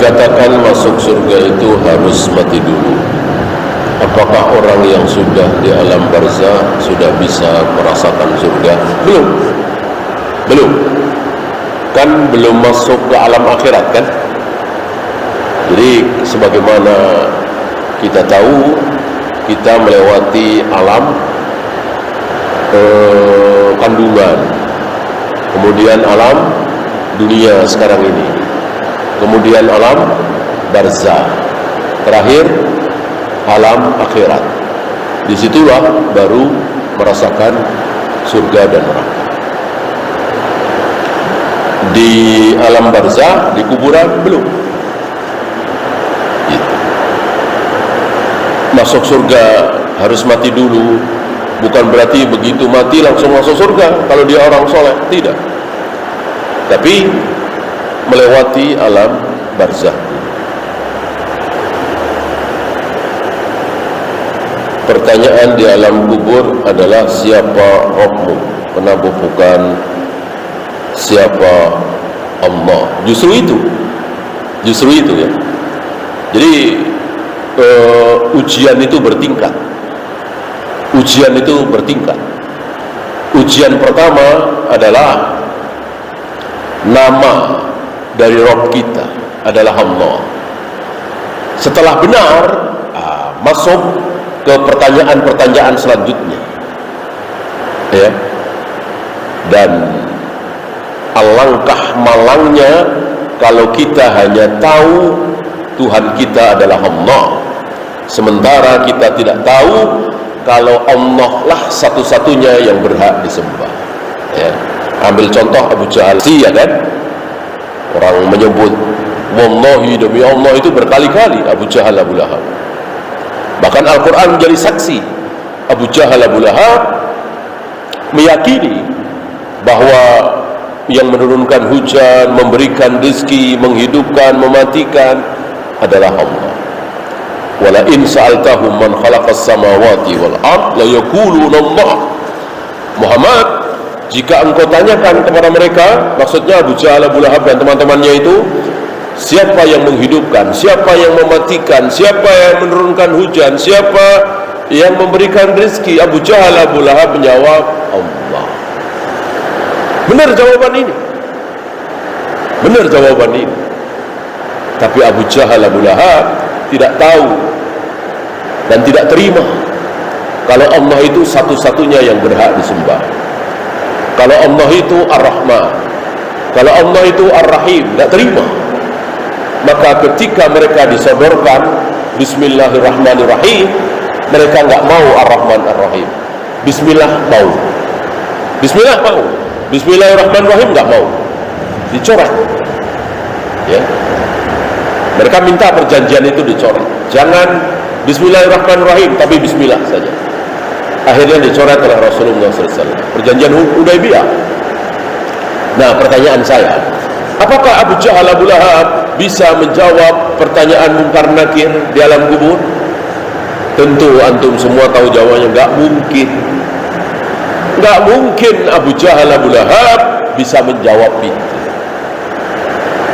dikatakan masuk surga itu harus mati dulu. Apakah orang yang sudah di alam barzah sudah bisa merasakan surga? Belum. Kan belum masuk ke alam akhirat kan? Jadi sebagaimana kita tahu, kita melewati alam kandungan, kemudian alam dunia sekarang ini, kemudian alam barzah, terakhir alam akhirat. Disitulah baru merasakan surga dan neraka. Di alam barzah, di kuburan belum. Gitu. Masuk surga harus mati dulu, bukan berarti begitu mati langsung masuk surga kalau dia orang soleh, tidak. Tapi melewati alam barzah. Pertanyaan di alam kubur adalah siapa Rabbmu? Kenapa bukan siapa Allah? Justru itu ya. Jadi ujian itu bertingkat. Ujian pertama adalah nama dari Rabb kita adalah Allah. Setelah benar, masuk ke pertanyaan-pertanyaan selanjutnya, ya. Dan alangkah malangnya kalau kita hanya tahu Tuhan kita adalah Allah, sementara kita tidak tahu kalau Allah lah satu-satunya yang berhak disembah. Ya. Ambil contoh Abu Jahal, ya kan? Orang menyebut wallahi demi Allah itu berkali-kali Abu Jahal, Abu Lahab. Bahkan Al-Quran menjadi saksi. Abu Jahal, Abu Lahab meyakini bahwa yang menurunkan hujan, memberikan rezeki, menghidupkan, mematikan adalah Allah. Wala in sa'altahum man khalaqas samawati wal ard la yaquluna Allah. Muhammad, jika engkau tanyakan kepada mereka, maksudnya Abu Jahal, Abu Lahab dan teman-temannya itu, siapa yang menghidupkan, siapa yang mematikan, siapa yang menurunkan hujan, siapa yang memberikan rezeki, Abu Jahal, Abu Lahab menjawab Allah. Benar jawaban ini. Tapi Abu Jahal, Abu Lahab tidak tahu dan tidak terima kalau Allah itu satu-satunya yang berhak disembah. Kalau Allah itu Ar-Rahman, kalau Allah itu Ar-Rahim, tidak terima. Maka ketika mereka disodorkan Bismillahirrahmanirrahim, mereka enggak mau Ar-Rahman Ar-Rahim. Bismillah mau, Bismillahirrahmanirrahim enggak mau, dicoret. Ya. Mereka minta perjanjian itu dicoret. Jangan Bismillahirrahmanirrahim, tapi Bismillah saja. Akhirnya dicoret oleh Rasulullah SAW. Perjanjian Hudaybiyah. Nah, pertanyaan saya, apakah Abu Jahal, Abu Lahab bisa menjawab pertanyaan Munkar Nakir di alam kubur? Tentu antum semua tahu jawabannya, enggak mungkin. Enggak mungkin Abu Jahal, Abu Lahab bisa menjawab itu.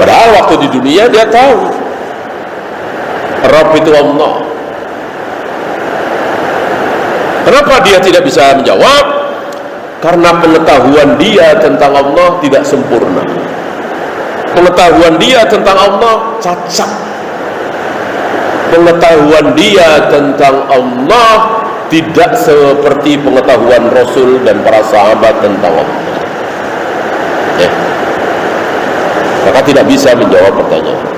Padahal waktu di dunia dia tahu Rabb itu Allah. Kenapa dia tidak bisa menjawab? Karena pengetahuan dia tentang Allah tidak sempurna. Pengetahuan dia tentang Allah cacat. Pengetahuan dia tentang Allah tidak seperti pengetahuan Rasul dan para sahabat tentang Allah. Ya. Maka tidak bisa menjawab pertanyaan.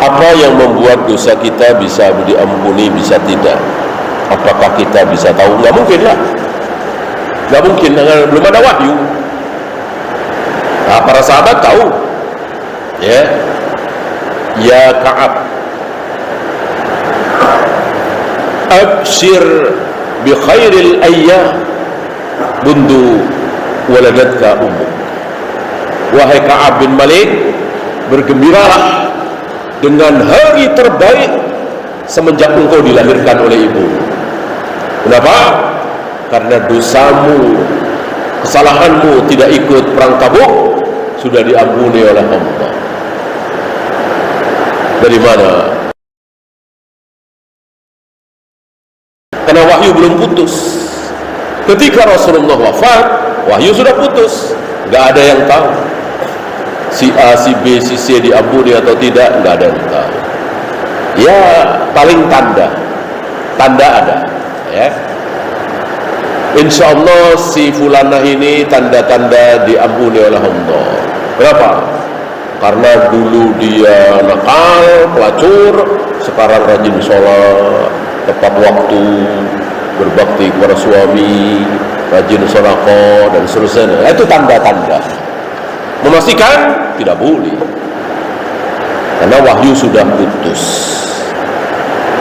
Apa yang membuat dosa kita bisa diampuni, bisa tidak? Apakah kita bisa tahu? Nggak mungkin lah. Nggak mungkin, belum ada wahyu. Nah, para sahabat tahu. Ya Ka'ab, abshir bi khairil ayyam bundu waladatka ummuk. Wahai Ka'ab bin Malik, bergembiralah dengan hari terbaik semenjak engkau dilahirkan oleh ibu. Kenapa? Karena dosamu, kesalahanmu tidak ikut perang Tabuk, sudah diampuni oleh Allah. Dari mana? Karena wahyu belum putus. Ketika Rasulullah wafat, wahyu sudah putus. Gak ada yang tahu si A, si B, si C diampuni atau tidak, gak ada yang tahu. Ya paling tanda ada, ya. Insya Allah si fulanah ini tanda-tanda diampuni oleh Allah. Kenapa? Karena dulu dia nakal, pelacur, sekarang rajin sholat, tepat waktu, berbakti kepada suami, rajin sedekah dan seterusnya. Itu tanda-tanda. Memastikan tidak boleh, karena wahyu sudah putus.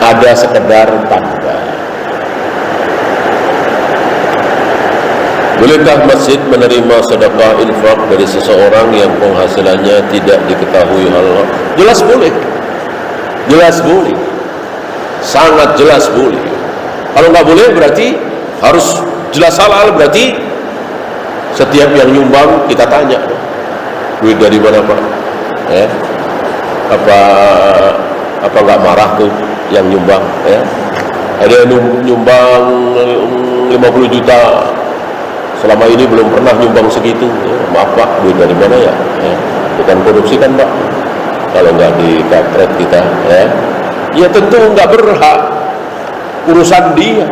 Ada sekedar tanda. Bolehkah masjid menerima sedekah infak dari seseorang yang penghasilannya tidak diketahui Allah? Jelas boleh. Jelas boleh. Sangat jelas boleh. Kalau nggak boleh berarti harus jelas halal, berarti setiap yang nyumbang kita tanya, duit dari mana Pak? Ya. Apa nggak marah tuh yang nyumbang? Ya. Ada yang nyumbang 50 juta. Selama ini belum pernah nyumbang segitu. Ya, maaf Pak, duit dari mana ya? Ya, bukan korupsi kan Pak? Kalau nggak dikapret kita, ya, ya tentu nggak berhak. Urusan dia.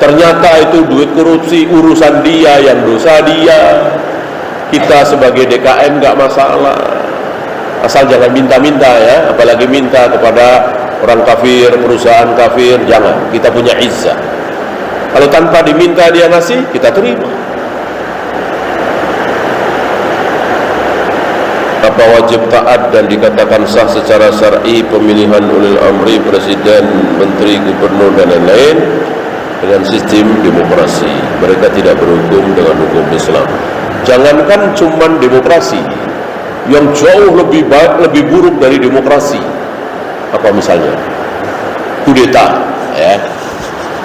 Ternyata itu duit korupsi, urusan dia, yang dosa dia. Kita sebagai DKM nggak masalah. Asal jangan minta-minta, ya, apalagi minta kepada orang kafir, perusahaan kafir, jangan. Kita punya izzah. Kalau tanpa diminta dia ngasih, kita terima. Apa wajib taat dan dikatakan sah secara syar'i pemilihan ulil amri, presiden, menteri, gubernur dan lain-lain dengan sistem demokrasi? Mereka tidak berhukum dengan hukum Islam. Jangankan cuman demokrasi, yang jauh lebih baik, lebih buruk dari demokrasi. Apa misalnya? Kudeta, ya.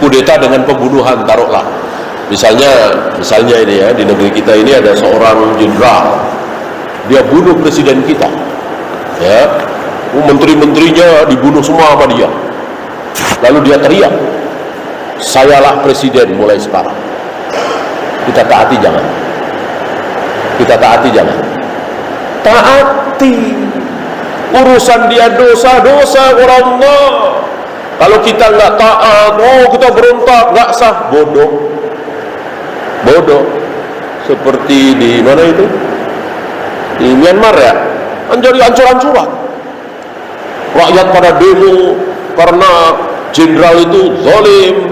Kudeta dengan pembunuhan, taruhlah. Misalnya ini ya, di negeri kita ini ada seorang jenderal, dia bunuh presiden kita, ya, menteri-menterinya dibunuh semua sama dia. Lalu dia teriak, sayalah presiden mulai sekarang. Kita taati jangan? Kita taati jangan? Taati. Urusan dia dosa-dosa kepada Allah. Kalau kita nggak taat, kita berontak, nggak sah, bodoh. Seperti di mana itu? Di Myanmar ya, menjadi ancur-ancuran. Rakyat pada demo karena jenderal itu zalim,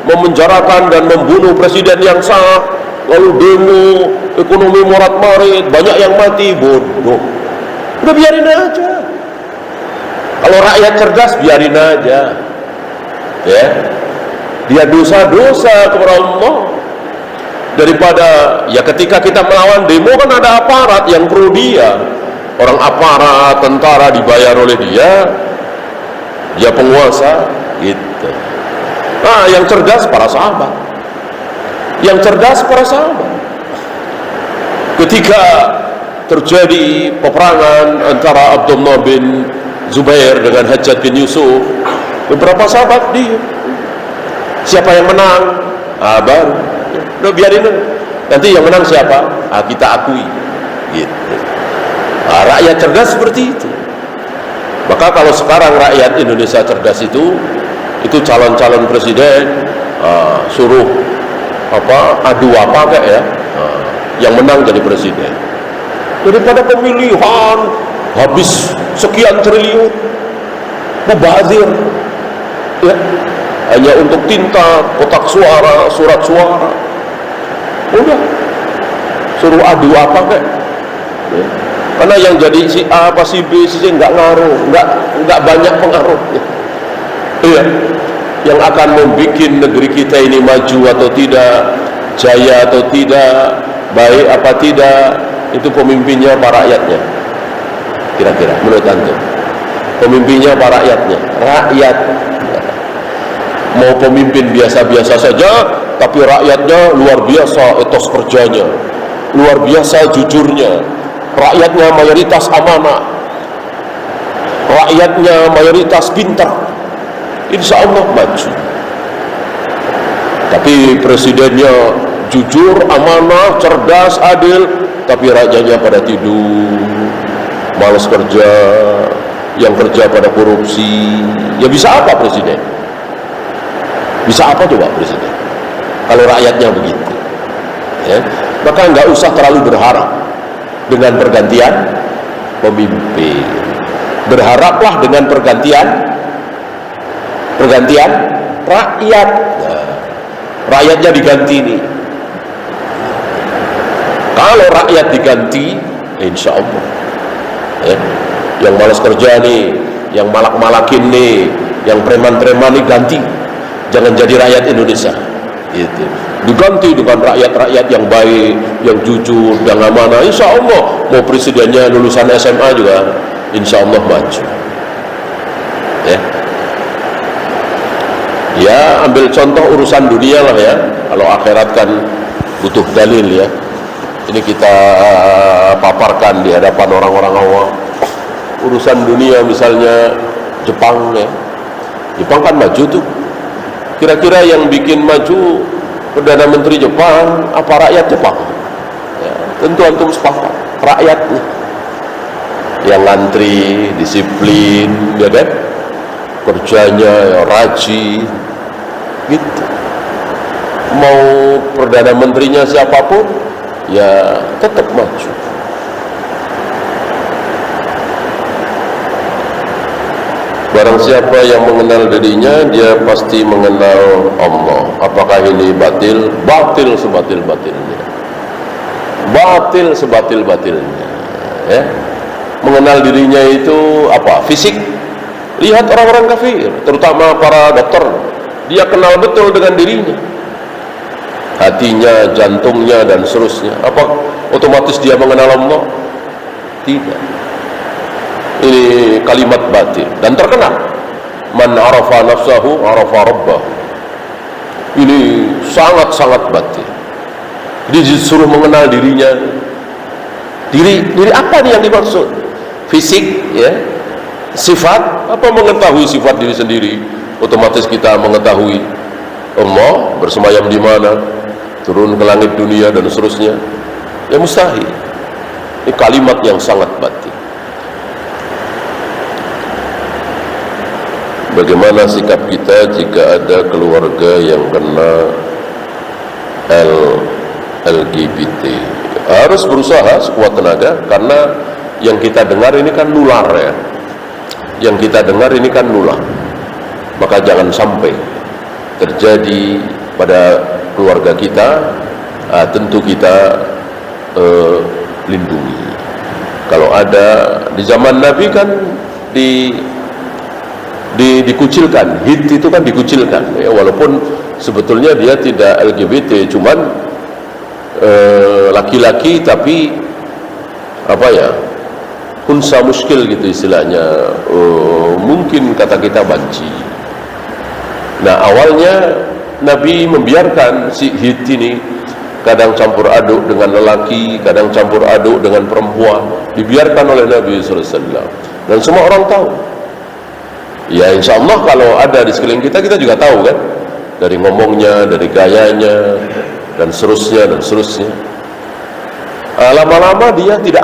memenjarakan dan membunuh presiden yang sah. Lalu demo, ekonomi morat-marit, banyak yang mati, bodoh. Udah biarin aja. Kalau rakyat cerdas, biarin aja. Ya, dia dosa-dosa kepada Allah. Daripada ya ketika kita melawan demo kan ada aparat yang pro dia, orang aparat, tentara dibayar oleh dia penguasa gitu. Nah, yang cerdas para sahabat, ketika terjadi peperangan antara Abdullah bin Zubair dengan Hajjaj bin Yusuf, beberapa sahabat dia, siapa yang menang? Baru udah biarin, nanti yang menang siapa? Kita akui gitu. Rakyat cerdas seperti itu. Maka kalau sekarang rakyat Indonesia cerdas itu calon-calon presiden suruh adu apa kayak ya, yang menang jadi presiden, daripada pemilihan habis sekian triliun mubazir, ya, hanya untuk tinta, kotak suara, surat suara. Udah suruh adu apa kayak ya. Karena yang jadi si A apa si B si C nggak ngaruh, nggak banyak pengaruhnya. Iya, yang akan membuat negeri kita ini maju atau tidak, jaya atau tidak, baik apa tidak, itu pemimpinnya para rakyatnya. Kira-kira menurut antum, pemimpinnya para rakyatnya. Rakyat mau pemimpin biasa-biasa saja, tapi rakyatnya luar biasa etos kerjanya, luar biasa jujurnya, rakyatnya mayoritas amanah, rakyatnya mayoritas pintar, insya Allah maju. Tapi presidennya jujur, amanah, cerdas, adil, tapi rakyatnya pada tidur, malas kerja, yang kerja pada korupsi. Ya bisa apa presiden? Bisa apa coba presiden kalau rakyatnya begitu? Ya, maka nggak usah terlalu berharap dengan pergantian pemimpin. Berharaplah dengan pergantian rakyat. Nah, rakyatnya diganti nih. Kalau rakyat diganti, insya Allah ya, yang malas kerja nih, yang malak-malakin nih, yang preman-preman nih ganti. Jangan jadi rakyat Indonesia gitu. Diganti dengan rakyat-rakyat yang baik, yang jujur, yang amanah. Insya Allah mau presidennya lulusan SMA juga insya Allah maju ya. Ya ambil contoh urusan dunia lah ya. Kalau akhirat kan butuh dalil ya. Ini kita paparkan di hadapan orang-orang awam. Urusan dunia misalnya Jepang ya. Jepang kan maju tuh. Kira-kira yang bikin maju Perdana Menteri Jepang apa rakyat Jepang? Ya, tentu antum sepakat rakyatnya yang ngantri, disiplin, ya kan? Kerjanya ya rajin, gitu. Mau Perdana Menterinya siapapun, ya tetap maju. Barang siapa yang mengenal dirinya, dia pasti mengenal Allah. Apakah ini batil? Batil sebatil-batilnya. Batil sebatil-batilnya. Ya. Mengenal dirinya itu apa? Fisik. Lihat orang-orang kafir, terutama para dokter. Dia kenal betul dengan dirinya. Hatinya, jantungnya, dan seterusnya. Apa otomatis dia mengenal Allah? Tidak. Ini kalimat batil dan terkenal. Man arafa nafsahu arafa rabbahu. Ini sangat-sangat batil. Dia disuruh mengenal dirinya. Diri apa nih yang dimaksud? Fisik ya, sifat, apa mengetahui sifat diri sendiri? Otomatis kita mengetahui Allah bersemayam di mana, turun ke langit dunia dan seterusnya. Ya mustahil. Ini kalimat yang sangat batil. Bagaimana sikap kita jika ada keluarga yang kena LGBT? Harus berusaha sekuat tenaga, karena yang kita dengar ini kan nular ya. Yang kita dengar ini kan nular. Maka jangan sampai terjadi pada keluarga kita. Tentu kita lindungi. Kalau ada di zaman Nabi kan dikucilkan, hit itu kan dikucilkan ya, walaupun sebetulnya dia tidak LGBT, cuman laki-laki tapi apa ya, unsa muskil gitu istilahnya, mungkin kata kita banci. Nah awalnya Nabi membiarkan si hit ini kadang campur aduk dengan lelaki, kadang campur aduk dengan perempuan, dibiarkan oleh Nabi SAW dan semua orang tahu. Ya insya Allah kalau ada di sekeliling kita, kita juga tahu kan, dari ngomongnya, dari gayanya, dan seterusnya. Lama-lama dia tidak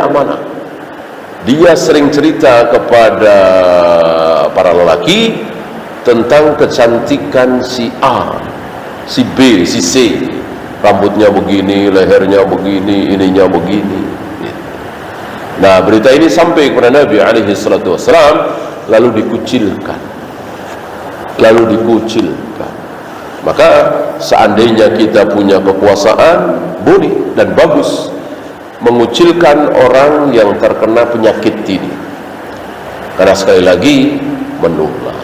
amanah. Dia sering cerita kepada para lelaki tentang kecantikan si A, si B, si C. Rambutnya begini, lehernya begini, ininya begini. Nah berita ini sampai kepada Nabi SAW, lalu dikucilkan. Maka seandainya kita punya kekuasaan, boleh dan bagus mengucilkan orang yang terkena penyakit ini, karena sekali lagi menular.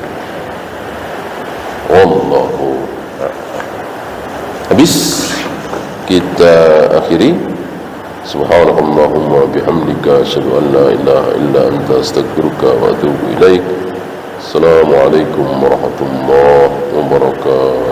Wallahu a'lam. Habis kita akhiri. Subhanallahumma bihamdika asyhadu an la ilaha illa anta astaghfiruka wa atubu ilaik. Assalamualaikum warahmatullahi wabarakatuh.